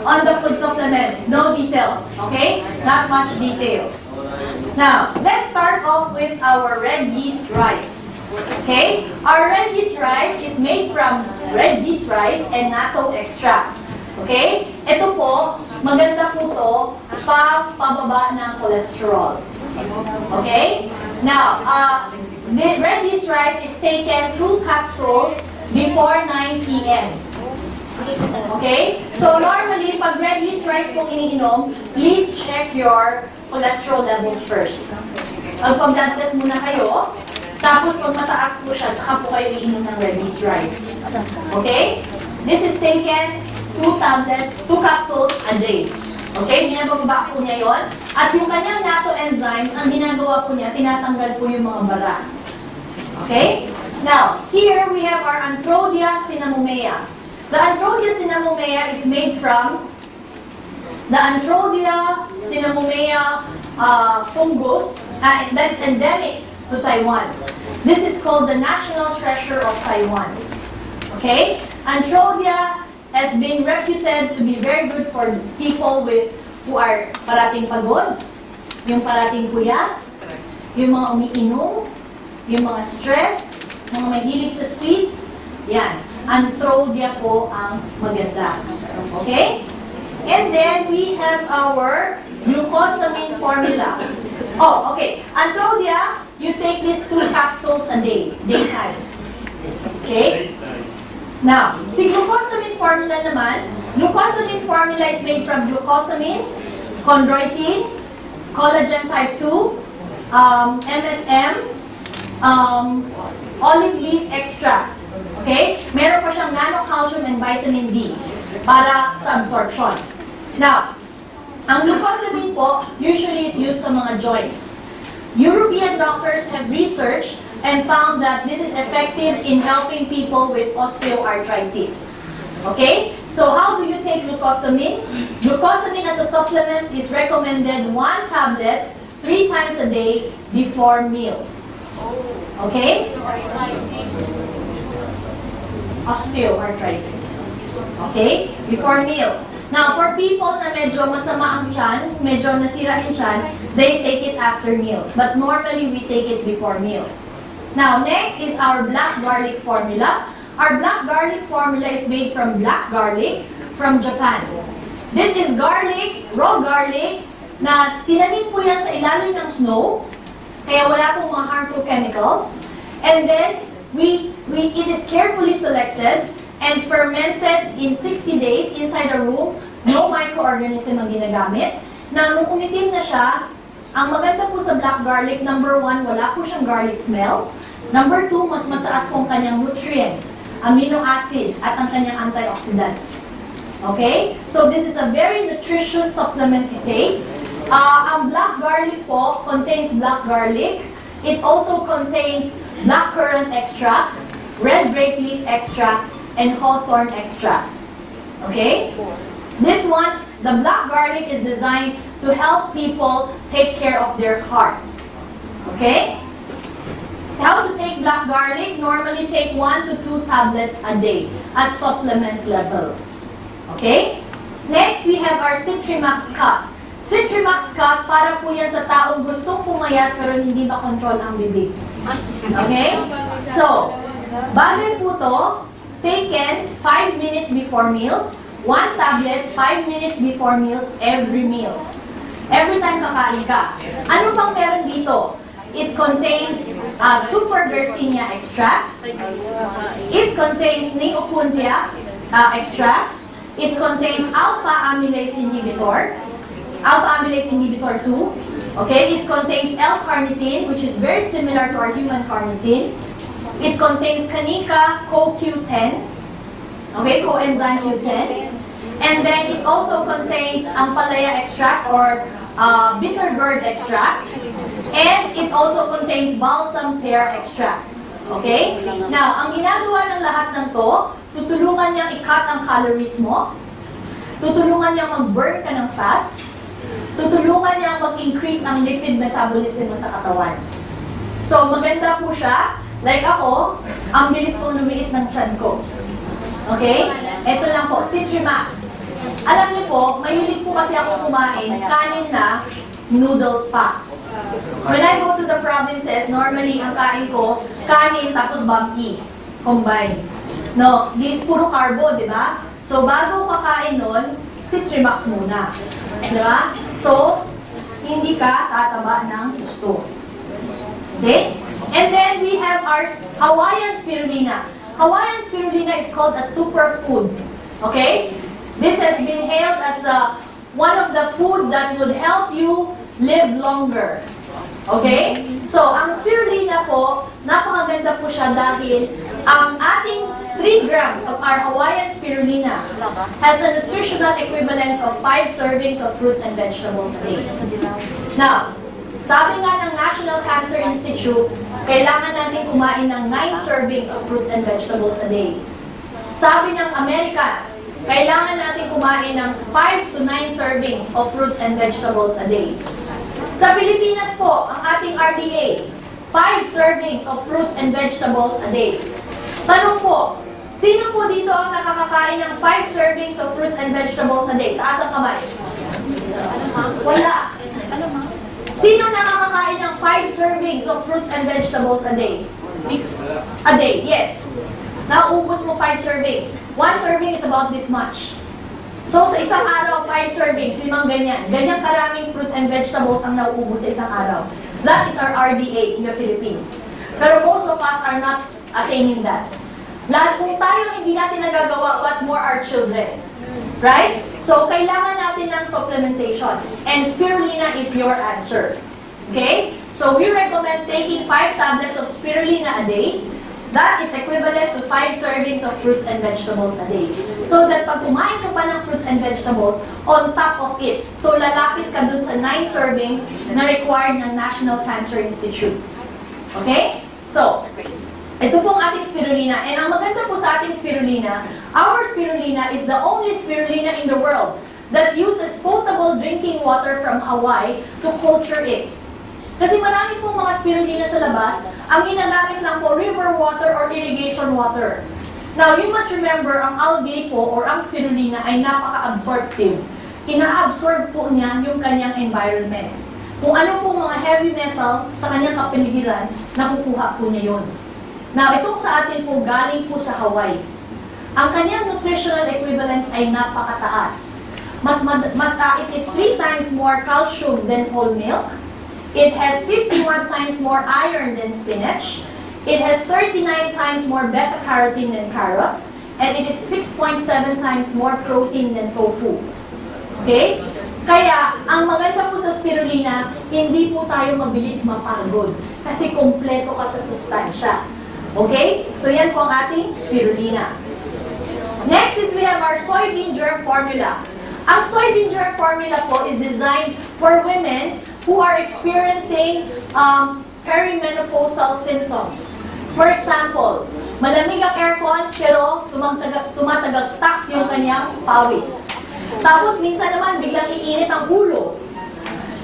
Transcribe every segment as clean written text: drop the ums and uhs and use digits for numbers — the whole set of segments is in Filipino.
on the food supplement. No details, okay? Not much details. Now, let's start off with our red yeast rice. Okay? Our red yeast rice is made from red yeast rice and natto extract. Okay? Ito po, maganda po to pababa ng cholesterol. Okay? Now, the red yeast rice is taken 2 capsules before 9 p.m. Okay? So normally, pag red yeast rice pong iniinom, please check your cholesterol levels first. Magpa-blood test muna kayo, tapos pag mataas po siya, tsaka po kayo iinom ng red yeast rice. Okay? This is taken 2 capsules a day. Okay? Binababa po niya yon. At yung kanyang natto enzymes, ang ginagawa po niya, tinatanggal po yung mga bara. Okay? Now, here we have our Anthrodia cinnamomea. The Anthrodia cinnamomea is made from the Anthrodia cinnamomea fungus that is endemic to Taiwan. This is called the national treasure of Taiwan. Okay? Anthrodia has been reputed to be very good for people who are parating pagod, yung parating puyat, yung mga umiinom, yung mga stress, mga mahilig sa sweets, yan. Anthrodia po ang maganda. Okay? And then we have our glucosamine formula. Oh, okay. Anthrodia, you take these 2 capsules a day, daytime. Okay? Now, si glucosamine formula naman, glucosamine formula is made from glucosamine, chondroitin, collagen type 2, MSM, olive leaf extract. Okay? Meron pa siyang nano-calcium and vitamin D para sa absorption. Now, ang glucosamine po usually is used sa mga joints. European doctors have researched and found that this is effective in helping people with osteoarthritis. Okay? So how do you take glucosamine? Glucosamine as a supplement is recommended 1 tablet 3 times a day before meals. Okay? Osteoarthritis. Okay? Before meals. Now, for people na medyo masama ang tiyan, medyo nasira yung tiyan, they take it after meals. But normally, we take it before meals. Now, next is our black garlic formula. Our black garlic formula is made from black garlic from Japan. This is garlic, raw garlic, na tinanim po yan sa ilalim ng snow, kaya wala pong mga harmful chemicals. And then, it is carefully selected and fermented in 60 days inside a room. No microorganism ang ginagamit. Na nung umitim na siya, ang maganda po sa black garlic, number 1, wala po siyang garlic smell. Number 2, mas mataas po ang kanyang nutrients, amino acids, at ang kanyang antioxidants. Okay? So this is a very nutritious supplement to take. Ang black garlic po contains black garlic. It also contains blackcurrant extract, red grape leaf extract, and hawthorn extract. Okay? This one, the black garlic is designed to help people take care of their heart. Okay? How to take black garlic? Normally take 1 to 2 tablets a day as supplement level. Okay? Next, we have our Citrimax cup. Citrimax cup, para po yan sa taong gustong pumayat pero hindi makontrol ang bibig. Okay? So, bagay po to, taken 5 minutes before meals, 1 tablet 5 minutes before meals every meal. Every time kakain ka. Ano pang meron dito? It contains super Garcinia extract. It contains Neopuntia extracts. It contains alpha amylase inhibitor 2. Okay, it contains L-carnitine, which is very similar to our human carnitine. It contains Canica CoQ10, okay, coenzyme Q10. And then it also contains Ampalaya extract or bitter gourd extract. And it also contains balsam pear extract. Okay? Now, ang ginagawa ng lahat ng to, tutulungan niyang i-cut ang calories mo, tutulungan niyang mag-burn ka ng fats, tutulungan niyang mag-increase ang lipid metabolism mo sa katawan. So, maganda po siya. Like ako, ang bilis pong lumiit ng tiyan ko. Okay? Ito lang po, Citrimax. Alam niyo po, mahilig po kasi ako kumain, kanin na, noodles pa. When I go to the provinces, normally ang kain ko, kanin tapos bampi. Combine. No, di, puro carbo, di ba? So, bago kakain nun, Citrimax muna. Di ba? So, hindi ka tataba ng gusto. Okay? And then we have our Hawaiian spirulina. Hawaiian spirulina is called a superfood. Okay? This has been hailed as one of the food that would help you live longer. Okay? So, ang spirulina po, napakaganda po siya dahil ang ating 3 grams of our Hawaiian spirulina has a nutritional equivalence of 5 servings of fruits and vegetables a day. Now, sabi nga ng National Cancer Institute, kailangan natin kumain ng 9 servings of fruits and vegetables a day. Sabi ng American, kailangan natin kumain ng 5 to 9 servings of fruits and vegetables a day. Sa Pilipinas po, ang ating RDA, 5 servings of fruits and vegetables a day. Tanong po, sino po dito ang nakakakain ng 5 servings of fruits and vegetables a day? Taas ang kamay. Wala. Sino nakakakain ng 5 servings of fruits and vegetables a day? A day, yes. Nauubos mo 5 servings. 1 serving is about this much. So, sa isang araw, 5 servings, 5 ganyan. Ganyang karaming fruits and vegetables ang nauubos sa isang araw. That is our RDA in the Philippines. Pero most of us are not attaining that. Lahat kung tayo hindi natin nagagawa, what more our children? Right? So, kailangan natin ng supplementation. And spirulina is your answer. Okay? So, we recommend taking 5 tablets of spirulina a day. That is equivalent to 5 servings of fruits and vegetables a day. So that pag kumain ka pa ng fruits and vegetables, on top of it, so lalapit ka dun sa 9 servings na required ng National Cancer Institute. Okay? So, ito pong ating spirulina. And ang maganda po sa ating spirulina, our spirulina is the only spirulina in the world that uses potable drinking water from Hawaii to culture it. Kasi marami pong mga spirulina sa labas, ang ginagamit lang po river water or irrigation water. Now, you must remember, ang algae po or ang spirulina ay napaka-absorptive. Ina-absorb po niya yung kanyang environment. Kung ano po mga heavy metals sa kanyang kapaligiran, nakukuha po niya yun. Now, itong sa atin po, galing po sa Hawaii. Ang kanyang nutritional equivalence ay napakataas. It is 3 times more calcium than whole milk. It has 51 times more iron than spinach. It has 39 times more beta-carotene than carrots. And it is 6.7 times more protein than tofu. Okay? Kaya, ang maganda po sa spirulina, hindi po tayo mabilis mapagod. Kasi kompleto ka sa sustansya. Okay? So, yan po ang ating spirulina. Next is we have our soybean germ formula. Ang soybean germ formula po is designed for women who are experiencing perimenopausal symptoms. For example, malamig ang aircon pero tumatagagtak yung kanyang pawis. Tapos minsan naman biglang iinit ang ulo.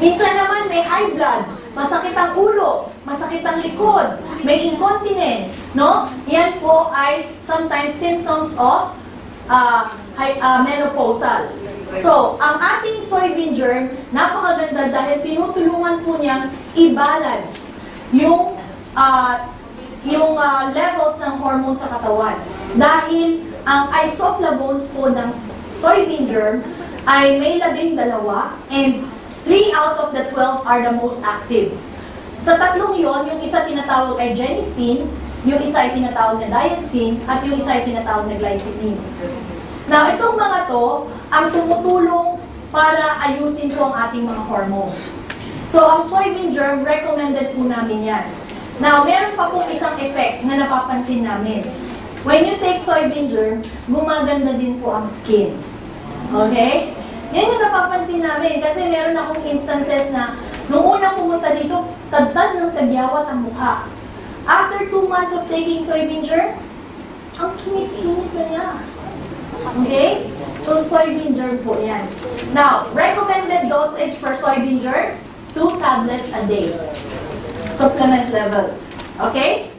Minsan naman may high blood, masakit ang ulo, masakit ang likod, may incontinence, no? Yan po ay sometimes symptoms of menopausal. So, ang ating soybean germ, napakaganda dahil tinutulungan po niyang i-balance yung levels ng hormones sa katawan. Dahil ang isoflavones po ng soybean germ ay may 12 and 3 out of the 12 are the most active. Sa tatlong yon, yung isa tinatawag ay genistein, yung isa ay tinatawag na diancin, at yung isa ay tinatawag na glycine. Now, itong mga to, ang tumutulong para ayusin po ang ating mga hormones. So, ang soybean germ, recommended po namin yan. Now, meron pa pong isang effect na napapansin namin. When you take soybean germ, gumaganda din po ang skin. Okay? Yan yung napapansin namin kasi meron akong instances na nung unang pumunta dito, tagtad ng tagyawat ang mukha. After 2 months of taking soybean germ, ang kinis-inis na niya. Okay? So, soybean germ po yan. Now, recommended dosage for soybean germ, 2 tablets a day. Supplement level. Okay?